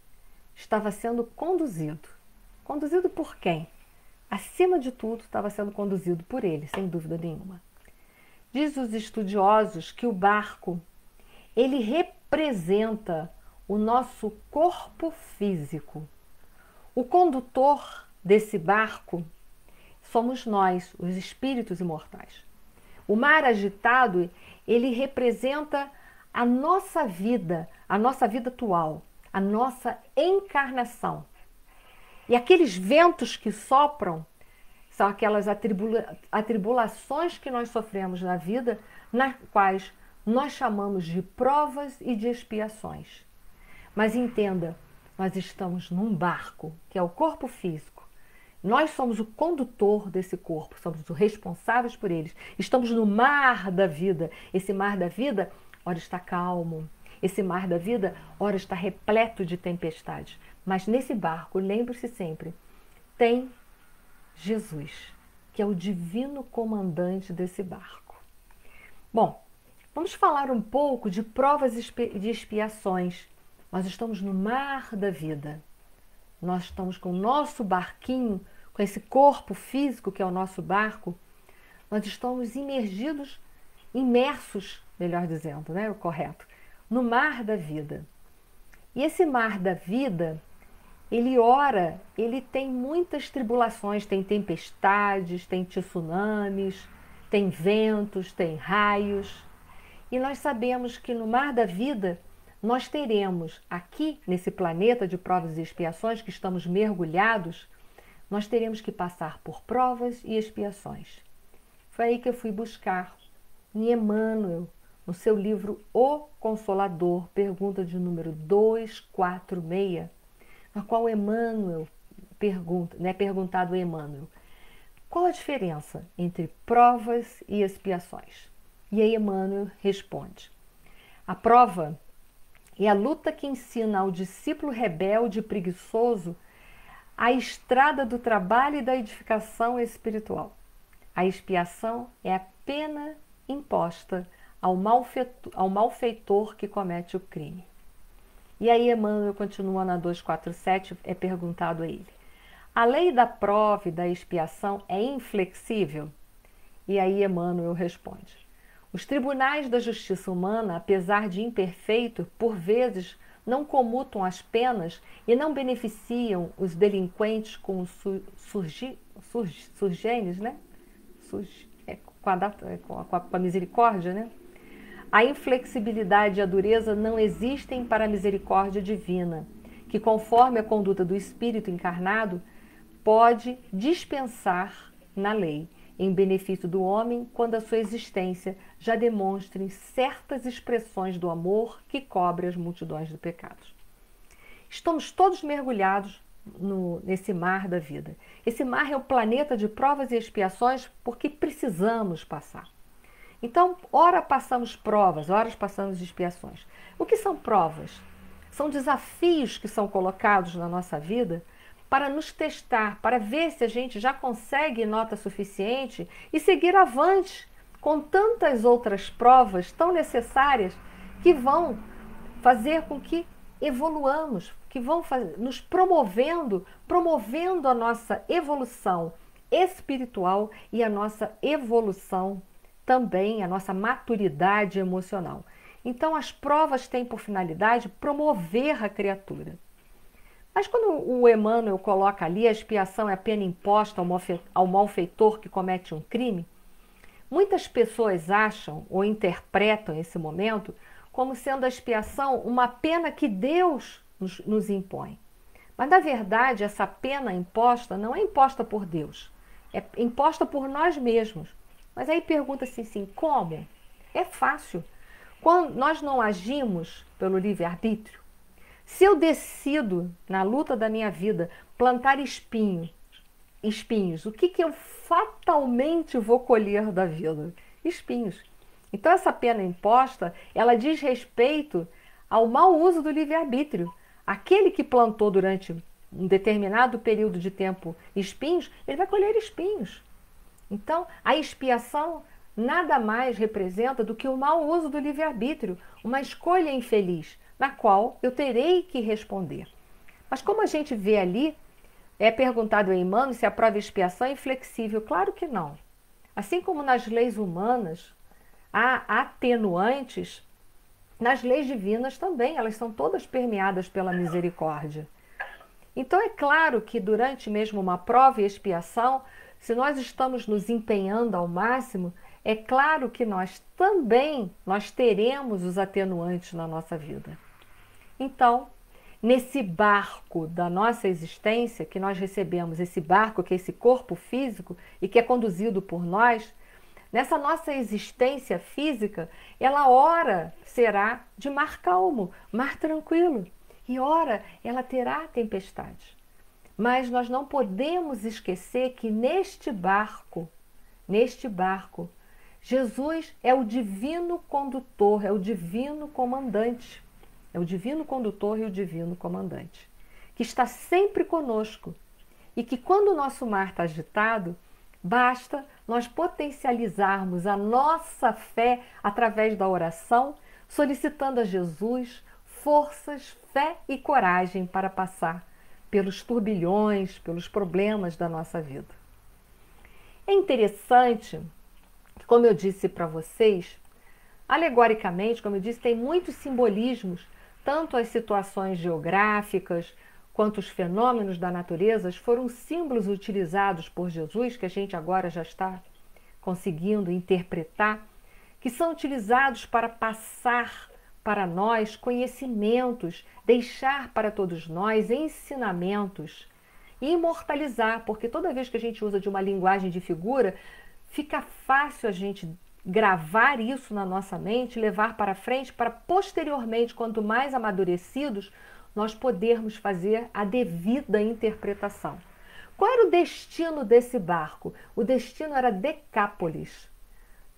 estava sendo conduzido. Conduzido por quem? Acima de tudo, estava sendo conduzido por Ele, sem dúvida nenhuma. Diz os estudiosos que o barco, ele representa o nosso corpo físico. O condutor desse barco somos nós, os espíritos imortais. O mar agitado, ele representa a nossa vida atual, a nossa encarnação. E aqueles ventos que sopram são aquelas atribulações que nós sofremos na vida, nas quais nós chamamos de provas e de expiações. Mas entenda, nós estamos num barco, que é o corpo físico, Nós somos o condutor desse corpo, somos os responsáveis por eles. Estamos no mar da vida. Esse mar da vida, ora está calmo. Esse mar da vida, ora está repleto de tempestades. Mas nesse barco, lembre-se sempre, tem Jesus, que é o divino comandante desse barco. Bom, vamos falar um pouco de provas de expiações. Nós estamos no mar da vida. Nós estamos com o nosso barquinho, com esse corpo físico que é o nosso barco. Nós estamos imersos, melhor dizendo, né, o correto, no mar da vida. E esse mar da vida, ele tem muitas tribulações, tem tempestades, tem tsunamis, tem ventos, tem raios. E nós sabemos que no mar da vida, nós teremos aqui, nesse planeta de provas e expiações, que estamos mergulhados, nós teremos que passar por provas e expiações. Foi aí que eu fui buscar em Emmanuel, no seu livro O Consolador, pergunta de número 246, na qual Emmanuel perguntado a Emmanuel, qual a diferença entre provas e expiações? E aí Emmanuel responde, a prova é a luta que ensina ao discípulo rebelde e preguiçoso a estrada do trabalho e da edificação espiritual. A expiação é a pena imposta ao malfeitor que comete o crime. E aí Emmanuel continua na 247, é perguntado a ele, a lei da prova e da expiação é inflexível? E aí Emmanuel responde, os tribunais da justiça humana, apesar de imperfeitos, por vezes não comutam as penas e não beneficiam os delinquentes com surgenes, né? Com a misericórdia, né? A inflexibilidade e a dureza não existem para a misericórdia divina, que, conforme a conduta do espírito encarnado, pode dispensar na lei, em benefício do homem, quando a sua existência já demonstre certas expressões do amor que cobre as multidões de pecados. Estamos todos mergulhados nesse mar da vida. Esse mar é o planeta de provas e expiações porque precisamos passar. Então, ora passamos provas, ora passamos expiações. O que são provas? São desafios que são colocados na nossa vida para nos testar, para ver se a gente já consegue nota suficiente e seguir avante com tantas outras provas tão necessárias que vão fazer com que evoluamos, que vão nos promovendo a nossa evolução espiritual e a nossa evolução também, a nossa maturidade emocional. Então, as provas têm por finalidade promover a criatura. Mas quando o Emmanuel coloca ali a expiação é a pena imposta ao malfeitor que comete um crime, muitas pessoas acham ou interpretam esse momento como sendo a expiação uma pena que Deus nos impõe. Mas, na verdade, essa pena imposta não é imposta por Deus, é imposta por nós mesmos. Mas aí pergunta-se assim, como? É fácil. Quando nós não agimos pelo livre-arbítrio, se eu decido, na luta da minha vida, plantar espinhos, o que eu fatalmente vou colher da vida? Espinhos. Então, essa pena imposta, ela diz respeito ao mau uso do livre-arbítrio. Aquele que plantou durante um determinado período de tempo espinhos, ele vai colher espinhos. Então, a expiação nada mais representa do que o mau uso do livre-arbítrio, uma escolha infeliz, na qual eu terei que responder. Mas como a gente vê ali, é perguntado a Emmanuel se a prova e expiação é inflexível. Claro que não. Assim como nas leis humanas há atenuantes, nas leis divinas também, elas são todas permeadas pela misericórdia. Então é claro que durante mesmo uma prova e expiação, se nós estamos nos empenhando ao máximo, é claro que nós teremos os atenuantes na nossa vida. Então, nesse barco da nossa existência, que nós recebemos, esse barco que é esse corpo físico e que é conduzido por nós, nessa nossa existência física, ela ora será de mar calmo, mar tranquilo, e ora ela terá tempestade. Mas nós não podemos esquecer que neste barco, Jesus é o divino condutor, é o divino comandante. É o divino condutor e o divino comandante, que está sempre conosco. E que quando o nosso mar está agitado, basta nós potencializarmos a nossa fé através da oração, solicitando a Jesus forças, fé e coragem para passar pelos turbilhões, pelos problemas da nossa vida. É interessante, como eu disse para vocês, alegoricamente, como eu disse, tem muitos simbolismos, tanto as situações geográficas quanto os fenômenos da natureza foram símbolos utilizados por Jesus, que a gente agora já está conseguindo interpretar, que são utilizados para passar para nós conhecimentos, deixar para todos nós ensinamentos e imortalizar, porque toda vez que a gente usa de uma linguagem de figura, fica fácil a gente gravar isso na nossa mente, levar para frente, para posteriormente, quanto mais amadurecidos, nós podermos fazer a devida interpretação. Qual era o destino desse barco? O destino era Decápolis,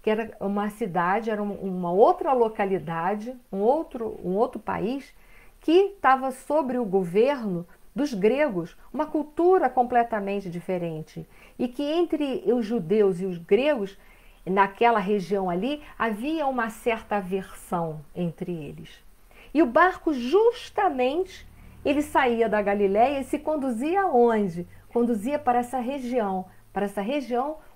que era uma cidade, era uma outra localidade, um outro país, que estava sobre o governo dos gregos, uma cultura completamente diferente. E que entre os judeus e os gregos, naquela região ali, havia uma certa aversão entre eles. E o barco, justamente, ele saía da Galileia e se conduzia aonde? Conduzia para essa região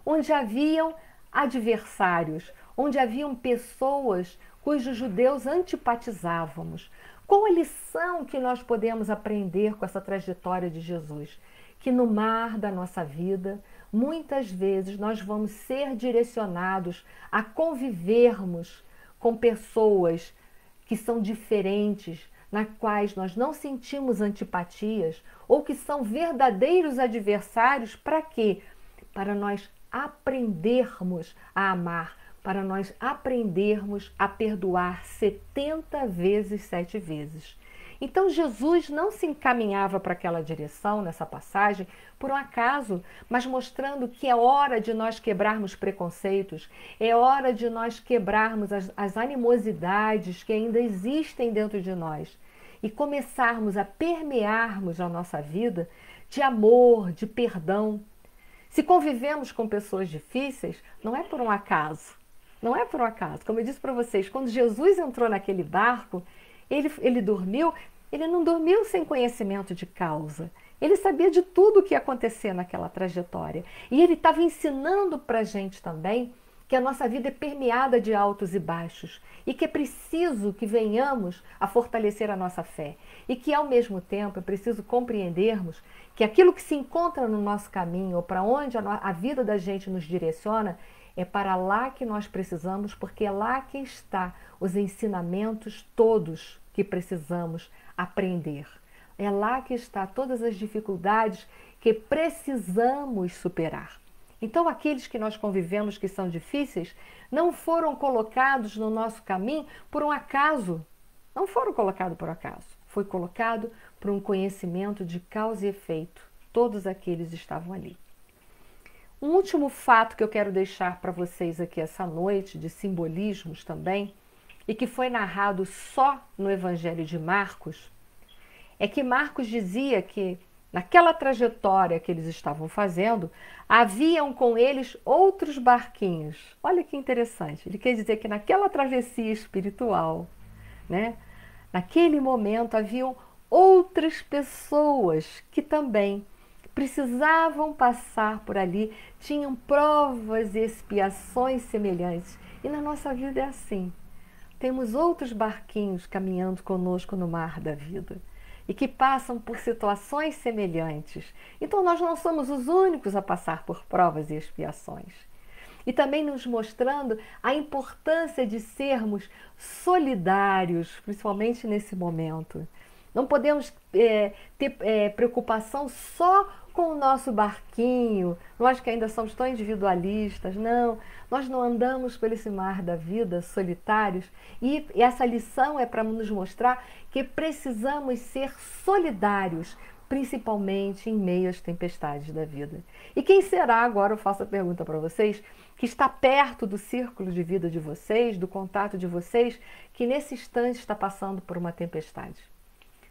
onde haviam adversários, onde haviam pessoas cujos judeus antipatizávamos. Qual a lição que nós podemos aprender com essa trajetória de Jesus? Que no mar da nossa vida, muitas vezes nós vamos ser direcionados a convivermos com pessoas que são diferentes, nas quais nós não sentimos antipatias, ou que são verdadeiros adversários. Para quê? Para nós aprendermos a amar, para nós aprendermos a perdoar 70 vezes, 7 vezes. Então Jesus não se encaminhava para aquela direção nessa passagem por um acaso, mas mostrando que é hora de nós quebrarmos preconceitos, é hora de nós quebrarmos as animosidades que ainda existem dentro de nós e começarmos a permearmos a nossa vida de amor, de perdão. Se convivemos com pessoas difíceis, não é por um acaso. Não é por um acaso. Como eu disse para vocês, quando Jesus entrou naquele barco, ele dormiu, ele não dormiu sem conhecimento de causa. Ele sabia de tudo o que ia acontecer naquela trajetória. E ele estava ensinando para a gente também que a nossa vida é permeada de altos e baixos e que é preciso que venhamos a fortalecer a nossa fé. E que, ao mesmo tempo, é preciso compreendermos que aquilo que se encontra no nosso caminho ou para onde a vida da gente nos direciona é para lá que nós precisamos, porque é lá que está os ensinamentos todos que precisamos aprender. É lá que está todas as dificuldades que precisamos superar. Então, aqueles que nós convivemos que são difíceis não foram colocados no nosso caminho por um acaso. Não foram colocados por acaso. Foi colocado por um conhecimento de causa e efeito. Todos aqueles estavam ali. Um último fato que eu quero deixar para vocês aqui essa noite, de simbolismos também, e que foi narrado só no Evangelho de Marcos, é que Marcos dizia que naquela trajetória que eles estavam fazendo, haviam com eles outros barquinhos. Olha que interessante. Ele quer dizer que naquela travessia espiritual, né, naquele momento haviam outras pessoas que também precisavam passar por ali, tinham provas e expiações semelhantes. E na nossa vida é assim. Temos outros barquinhos caminhando conosco no mar da vida e que passam por situações semelhantes. Então nós não somos os únicos a passar por provas e expiações. E também nos mostrando a importância de sermos solidários, principalmente nesse momento. Não podemos ter preocupação só com o nosso barquinho, nós que ainda somos tão individualistas. Não, nós não andamos por esse mar da vida solitários, e essa lição é para nos mostrar que precisamos ser solidários, principalmente em meio às tempestades da vida. E quem será, agora eu faço a pergunta para vocês, que está perto do círculo de vida de vocês, do contato de vocês, que nesse instante está passando por uma tempestade?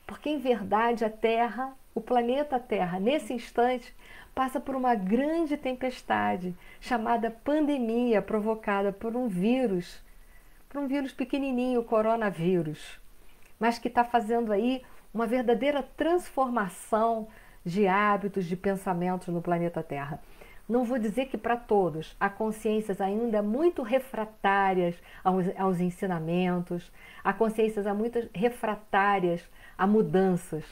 Porque em verdade a Terra, o planeta Terra, nesse instante, passa por uma grande tempestade chamada pandemia, provocada por um vírus pequenininho, o coronavírus, mas que está fazendo aí uma verdadeira transformação de hábitos, de pensamentos no planeta Terra. Não vou dizer que para todos, há consciências ainda muito refratárias aos ensinamentos, há consciências muito refratárias a mudanças,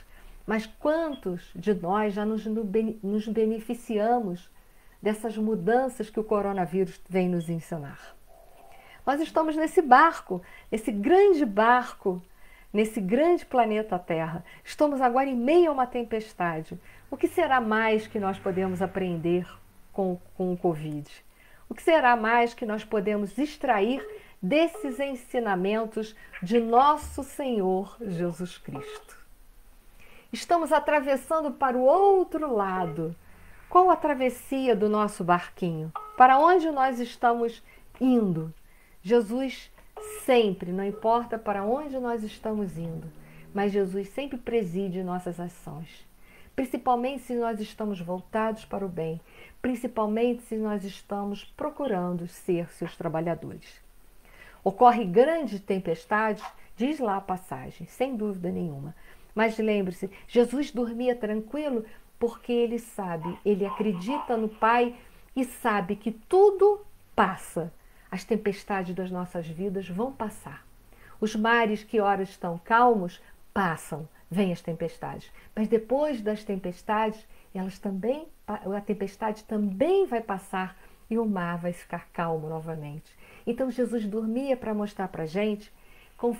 mas quantos de nós já nos beneficiamos dessas mudanças que o coronavírus vem nos ensinar? Nós estamos nesse barco, nesse grande planeta Terra. Estamos agora em meio a uma tempestade. O que será mais que nós podemos aprender com o Covid? O que será mais que nós podemos extrair desses ensinamentos de nosso Senhor Jesus Cristo? Estamos atravessando para o outro lado. Qual a travessia do nosso barquinho? Para onde nós estamos indo? Jesus sempre, não importa para onde nós estamos indo, mas Jesus sempre preside nossas ações. Principalmente se nós estamos voltados para o bem, principalmente se nós estamos procurando ser seus trabalhadores. Ocorre grande tempestade, diz lá a passagem, sem dúvida nenhuma. Mas lembre-se, Jesus dormia tranquilo porque ele sabe, ele acredita no Pai e sabe que tudo passa. As tempestades das nossas vidas vão passar. Os mares que ora estão calmos, passam, vêm as tempestades. Mas depois das tempestades, a tempestade também vai passar e o mar vai ficar calmo novamente. Então Jesus dormia para mostrar para a gente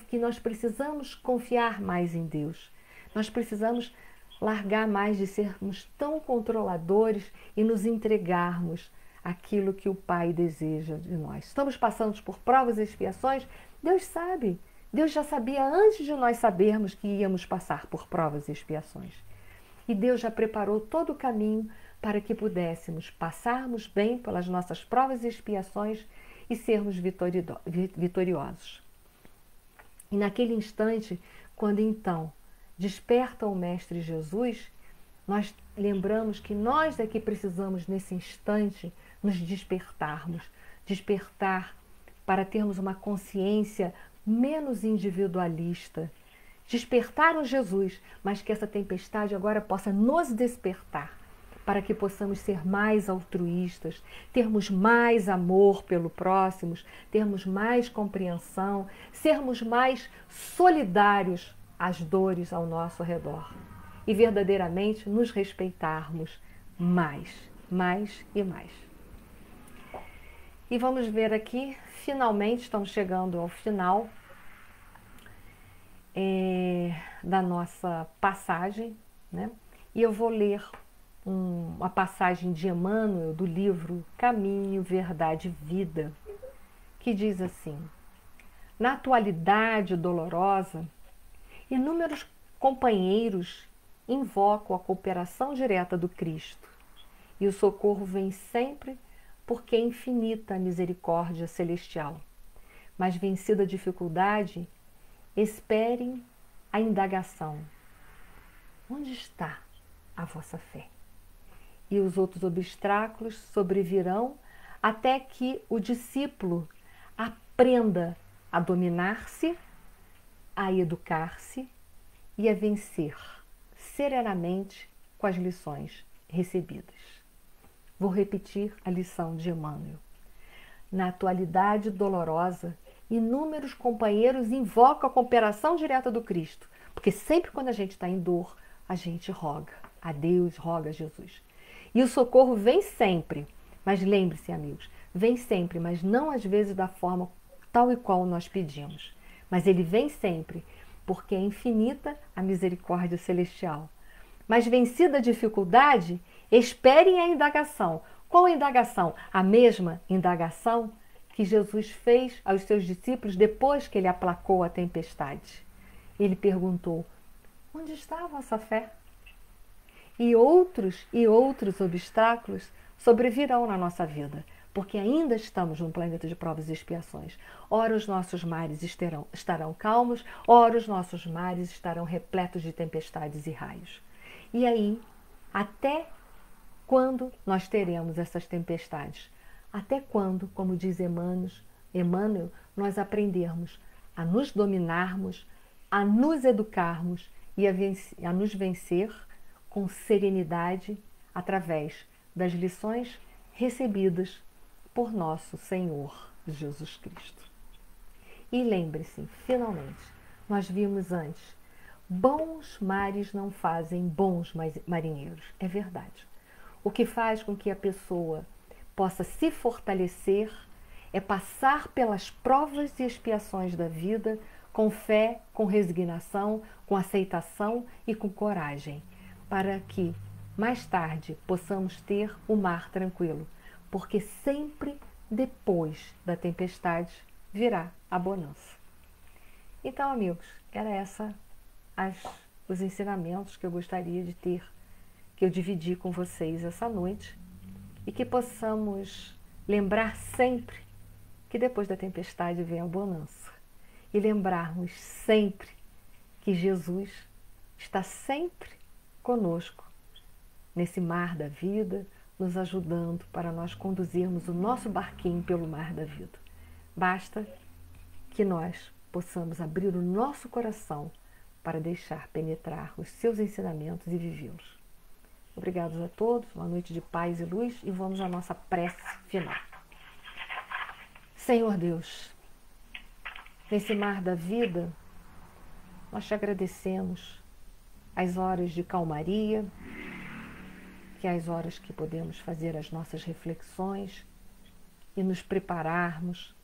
que nós precisamos confiar mais em Deus. Nós precisamos largar mais de sermos tão controladores e nos entregarmos aquilo que o Pai deseja de nós. Estamos passando por provas e expiações? Deus sabe. Deus já sabia antes de nós sabermos que íamos passar por provas e expiações. E Deus já preparou todo o caminho para que pudéssemos passarmos bem pelas nossas provas e expiações e sermos vitoriosos. E naquele instante, quando então desperta o Mestre Jesus, nós lembramos que nós é que precisamos nesse instante nos despertar para termos uma consciência menos individualista, despertar o Jesus, mas que essa tempestade agora possa nos despertar, para que possamos ser mais altruístas, termos mais amor pelo próximo, termos mais compreensão, sermos mais solidários às dores ao nosso redor e verdadeiramente nos respeitarmos mais e mais. E vamos ver aqui, finalmente estamos chegando ao final da nossa passagem, né? E eu vou ler uma passagem de Emmanuel do livro Caminho, Verdade e Vida, que diz assim: na atualidade dolorosa, inúmeros companheiros invocam a cooperação direta do Cristo, e o socorro vem sempre porque é infinita a misericórdia celestial. Mas vencida a dificuldade, esperem a indagação: onde está a vossa fé? E os outros obstáculos sobrevirão até que o discípulo aprenda a dominar-se, a educar-se e a vencer serenamente com as lições recebidas. Vou repetir a lição de Emmanuel. Na atualidade dolorosa, inúmeros companheiros invocam a cooperação direta do Cristo, porque sempre quando a gente está em dor, a gente roga a Deus, roga a Jesus. E o socorro vem sempre, mas lembre-se, amigos, vem sempre, mas não às vezes da forma tal e qual nós pedimos. Mas ele vem sempre, porque é infinita a misericórdia celestial. Mas vencida a dificuldade, esperem a indagação. Qual a indagação? A mesma indagação que Jesus fez aos seus discípulos depois que ele aplacou a tempestade. Ele perguntou: onde está a vossa fé? e outros obstáculos sobrevirão na nossa vida, porque ainda estamos num planeta de provas e expiações. Ora os nossos mares estarão calmos, ora os nossos mares estarão repletos de tempestades e raios. E aí, até quando nós teremos essas tempestades? Até quando, como diz Emmanuel, nós aprendermos a nos dominarmos, a nos educarmos e a nos vencer com serenidade através das lições recebidas por nosso Senhor Jesus Cristo. E lembre-se, finalmente, nós vimos antes, bons mares não fazem bons marinheiros. É verdade. O que faz com que a pessoa possa se fortalecer é passar pelas provas e expiações da vida com fé, com resignação, com aceitação e com coragem, para que mais tarde possamos ter o mar tranquilo, porque sempre depois da tempestade virá a bonança. Então, amigos, era os ensinamentos que eu gostaria de ter, que eu dividi com vocês essa noite, e que possamos lembrar sempre que depois da tempestade vem a bonança. E lembrarmos sempre que Jesus está sempre conosco nesse mar da vida, nos ajudando para nós conduzirmos o nosso barquinho pelo mar da vida. Basta que nós possamos abrir o nosso coração para deixar penetrar os seus ensinamentos e vivê-los. Obrigados a todos, uma noite de paz e luz, e vamos à nossa prece final. Senhor Deus, nesse mar da vida, nós te agradecemos as horas de calmaria, que é as horas que podemos fazer as nossas reflexões e nos prepararmos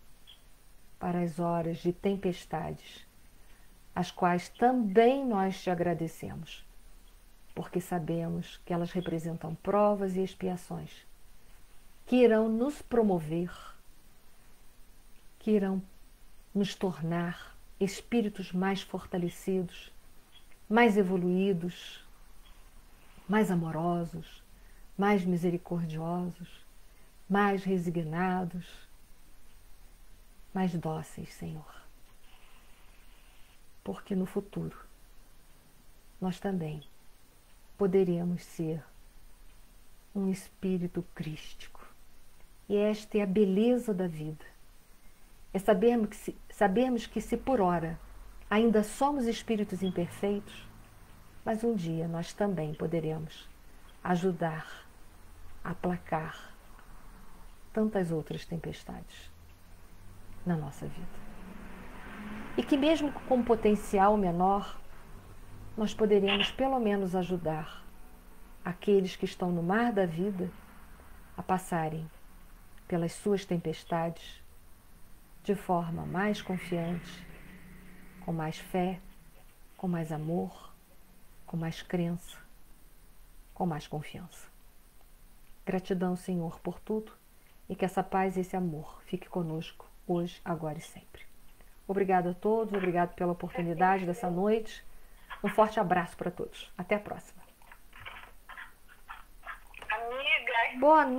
para as horas de tempestades, as quais também nós te agradecemos, porque sabemos que elas representam provas e expiações que irão nos promover, que irão nos tornar espíritos mais fortalecidos, mais evoluídos, mais amorosos, mais misericordiosos, mais resignados, mais dóceis, Senhor. Porque no futuro nós também poderemos ser um espírito crístico. E esta é a beleza da vida. É sabermos que se por ora ainda somos espíritos imperfeitos, mas um dia nós também poderemos ajudar a aplacar tantas outras tempestades na nossa vida. E que mesmo com potencial menor, nós poderemos pelo menos ajudar aqueles que estão no mar da vida a passarem pelas suas tempestades de forma mais confiante, com mais fé, com mais amor, com mais crença, com mais confiança. Gratidão, Senhor, por tudo, e que essa paz e esse amor fique conosco hoje, agora e sempre. Obrigado a todos, obrigado pela oportunidade dessa noite. Um forte abraço para todos. Até a próxima. Amiga. Boa noite.